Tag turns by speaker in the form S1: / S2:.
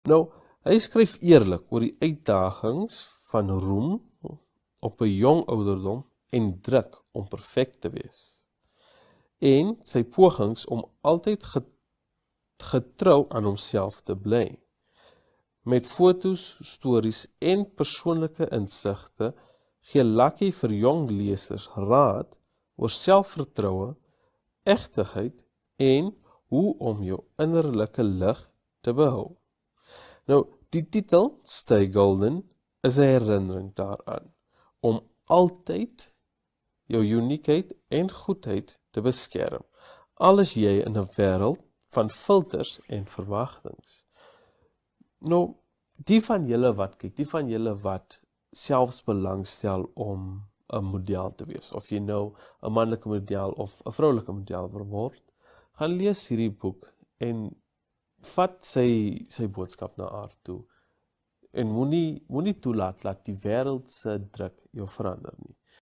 S1: Nou, hy skryf eerlik oor die uitdagings van roem op 'n jong ouderdom en druk om perfek te wees. En sy pogings om altyd getrou aan homself te bly. Met foto's, stories en persoonlike insigte gee Lucky vir jong lesers raad oor selfvertroue, egtigheid en hoe om jou innerlike lig te behou. Nou, die titel Stay Golden is 'n herinnering daaraan om altyd jou uniekheid en goedheid te beskerm, al is jy in 'n wêreld van filters en verwagtings. Nou, die van julle wat kyk, die van julle wat selfs belangstel om 'n model te wees, of jy nou 'n manlike model of 'n vroulike model wil word, gaan lees hierdie boek en vat sy boodskap na haar toe. En moenie toelaat dat die wêreld se druk jou verander nie.